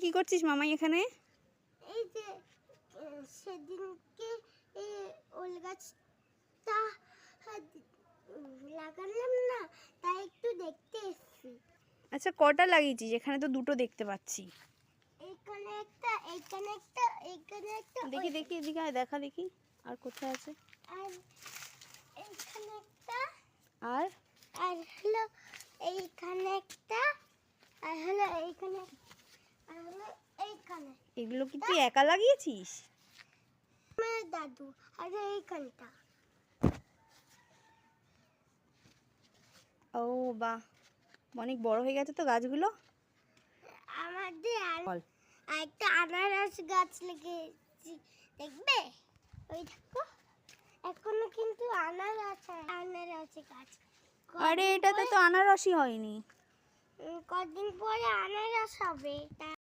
কি করছিস মামাই এখানে? এই যে সেদিনকে ওল গাছটা লাগালাম না, তাই একটু দেখতে এসেছি। আচ্ছা কটা লাগিয়েছিস? এখানে তো দুটো দেখতে পাচ্ছি। এইখানে একটা, এইখানে একটা, এইখানে একটা। দেখি দেখি এদিকে আয়, দেখা দেখি আর কোথায় আছে। আর এইখানে একটা, আর আর হলো এইখানে একটা, আর হলো এইখানে, আর হলো এইখানে। এগুলো কি তুই একা লাগিয়েছিস? আমার দাদু। আর এইখানটা। ও বাহ, অনেক বড় হয়ে গেছে তো গাছগুলো। আমাদের বল। আর একটা আনারস গাছ লাগিয়েছি, দেখবে? ওই দেখো, এখনো কিন্তু আনারস গাছ। আরে এটাতে তো আনারসই হয়নি। কদিন পরে আনারস হবে, তাই